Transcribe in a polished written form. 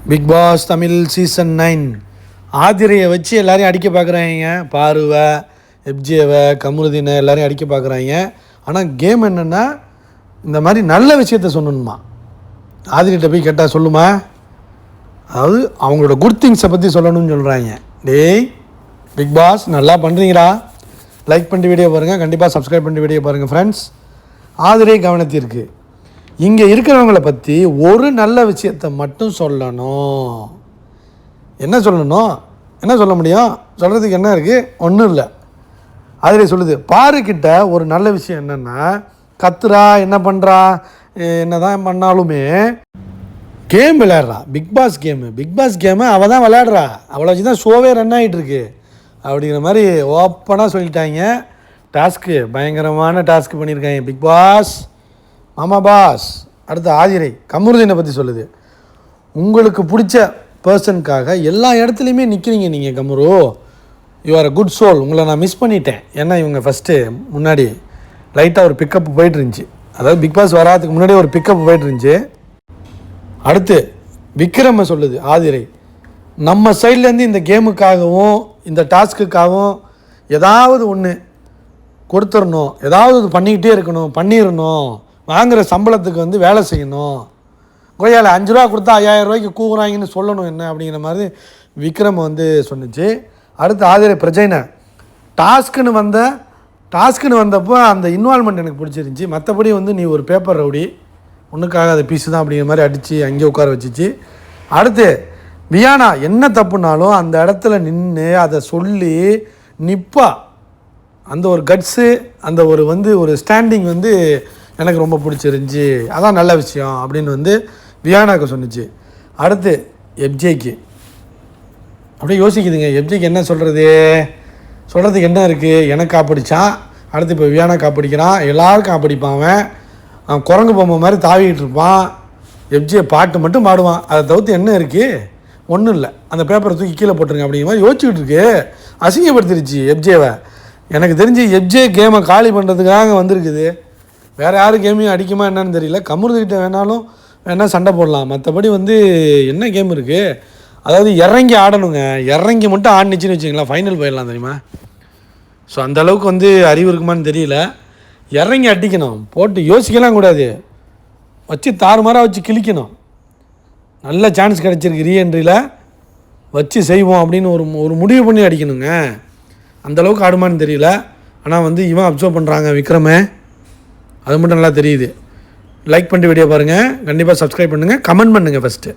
Big pass Tamil season 9 ஆதிரையை வச்சு எல்லாரையும் அடிக்க பார்க்குறாங்க. பாருவை, எப்ஜேவை, கமருதீனை எல்லாரையும் அடிக்க பார்க்குறாங்க. ஆனால் கேம் என்னென்னா இந்த மாதிரி நல்ல விஷயத்த சொல்லணுமா. ஆதிரிகிட்ட போய் கேட்டால் சொல்லுமா, அதாவது அவங்களோட குட் திங்ஸை பற்றி சொல்லணும்னு சொல்கிறாங்க. டேய் பிக் பாஸ் நல்லா பண்ணுறீங்களா? லைக் பண்ணிட்டு வீடியோ பாருங்கள், கண்டிப்பாக சப்ஸ்கிரைப் பண்ணிட்டு வீடியோ பாருங்கள் ஃப்ரெண்ட்ஸ். ஆதிரை கவனத்திற்கு, இங்கே இருக்கிறவங்கள பற்றி ஒரு நல்ல விஷயத்தை மட்டும் சொல்லணும். என்ன சொல்லணும்? என்ன சொல்ல முடியும்? சொல்கிறதுக்கு என்ன இருக்குது? ஒன்றும் இல்லை. ஆதிரை சொல்லுது, பாருக்கிட்ட ஒரு நல்ல விஷயம் என்னென்னா, கத்துறா, என்ன பண்ணுறா, என்ன தான் பண்ணாலுமே கேம் விளையாடுறா. பிக் பாஸ் கேமு அவள் தான் விளையாடுறா. அவளை வச்சு தான் ஷோவே ரன் ஆகிட்டுருக்கு அப்படிங்கிற மாதிரி ஓப்பனாக சொல்லிட்டாங்க. டாஸ்க்கு பயங்கரமான டாஸ்க்கு பண்ணியிருக்காங்க பிக் பாஸ். மாமா பாஸ். அடுத்து ஆதிரை கமருதீனை பற்றி சொல்லுது, உங்களுக்கு பிடிச்ச பர்சனுக்காக எல்லா இடத்துலையுமே நிற்கிறீங்க நீங்கள் கமரு. You are a good soul. உங்களை நான் மிஸ் பண்ணிட்டேன். ஏன்னா இவங்க ஃபஸ்ட்டு முன்னாடி லைட்டாக ஒரு பிக்கப் போயிட்டு இருந்துச்சு. அதாவது பிக் பாஸ் வராதுக்கு முன்னாடியே ஒரு பிக்கப் போயிட்டு இருந்துச்சு. அடுத்து விக்ரம சொல்லுது ஆதிரை, நம்ம சைட்லேருந்து இந்த கேமுக்காகவும் இந்த டாஸ்க்குக்காகவும் ஏதாவது ஒன்று கொடுத்துடணும், ஏதாவது பண்ணிக்கிட்டே இருக்கணும், பண்ணிடணும், வாங்குகிற சம்பளத்துக்கு வேலை செய்யணும். கொய்யால் 5 ரூபா கொடுத்தா 5000 ரூபாய்க்கு கூகுறாங்கன்னு சொல்லணும் என்ன அப்படிங்கிற மாதிரி விக்ரம் சொன்னிச்சு. அடுத்து ஆதிரை பிரச்சனை, டாஸ்க்குன்னு வந்தப்போ அந்த இன்வால்மெண்ட் எனக்கு பிடிச்சிருந்துச்சி. மற்றபடி நீ ஒரு பேப்பர் ரவுடி, ஒன்றுக்காக அது பீஸு தான் அப்படிங்கிற மாதிரி அடித்து அங்கேயே உட்கார வச்சிச்சு. அடுத்து வியானா என்ன தப்புனாலும் அந்த இடத்துல நின்று அதை சொல்லி நிற்பா. அந்த ஒரு கட்ஸு, அந்த ஒரு ஸ்டாண்டிங் எனக்கு ரொம்ப பிடிச்சிருந்துச்சி. அதான் நல்ல விஷயம் அப்படின்னு வியானாவுக்கு சொன்னிச்சு. அடுத்து எப்ஜேக்கு அப்படியே யோசிக்குதுங்க. எப்ஜேக்கு என்ன சொல்கிறதுக்கு என்ன இருக்குது? எனக்கு காப்பிடிச்சான், அடுத்து இப்போ வியானா காப்பிடிக்கிறான், எல்லாருக்கும் காப்பிடிப்பான். அவன் குரங்கு பொம்மை மாதிரி தாவிக்கிட்டு இருப்பான். எப்ஜே பாட்டு மட்டும் பாடுவான். அதை தவிர்த்து என்ன இருக்குது? ஒன்றும் இல்லை. அந்த பேப்பரை தூக்கி கீழே போட்டுருங்க அப்படிங்கிற மாதிரி யோசிச்சுக்கிட்டு இருக்கு. அசிங்கப்படுத்திருச்சு எப்ஜேவை. எனக்கு தெரிஞ்சு எப்ஜே கேமை காலி பண்ணுறதுக்காக வந்திருக்குது. வேறு யாரும் கேமையும் அடிக்குமா என்னன்னு தெரியல. கமருதிக்கிட்ட வேணால் சண்டை போடலாம். மற்றபடி என்ன கேம் இருக்குது? அதாவது இறங்கி ஆடணுங்க. இறங்கி மட்டும் ஆடினுச்சின்னு வச்சுங்களேன், ஃபைனல் போயிடலாம் தெரியுமா. ஸோ அந்தளவுக்கு அறிவு இருக்குமான்னு தெரியல. இறங்கி அடிக்கணும், போட்டு யோசிக்கலாம் கூடாது, வச்சு தாறுமாறாக வச்சு கிழிக்கணும். நல்ல சான்ஸ் கிடச்சிருக்கு ரீஎன்ட்ரியில், வச்சு செய்வோம் அப்படின்னு ஒரு முடிவு பண்ணி அடிக்கணுங்க. அந்தளவுக்கு ஆடுமான்னு தெரியல. ஆனால் இவன் அப்சர்வ் பண்ணுறாங்க விக்ரமே, அது மட்டும் நல்லா தெரியுது. லைக் பண்ணிட்டு வீடியோ பாருங்கள், கண்டிப்பாக சப்ஸ்கிரைப் பண்ணுங்கள், கமெண்ட் பண்ணுங்கள் ஃபஸ்ட்டு.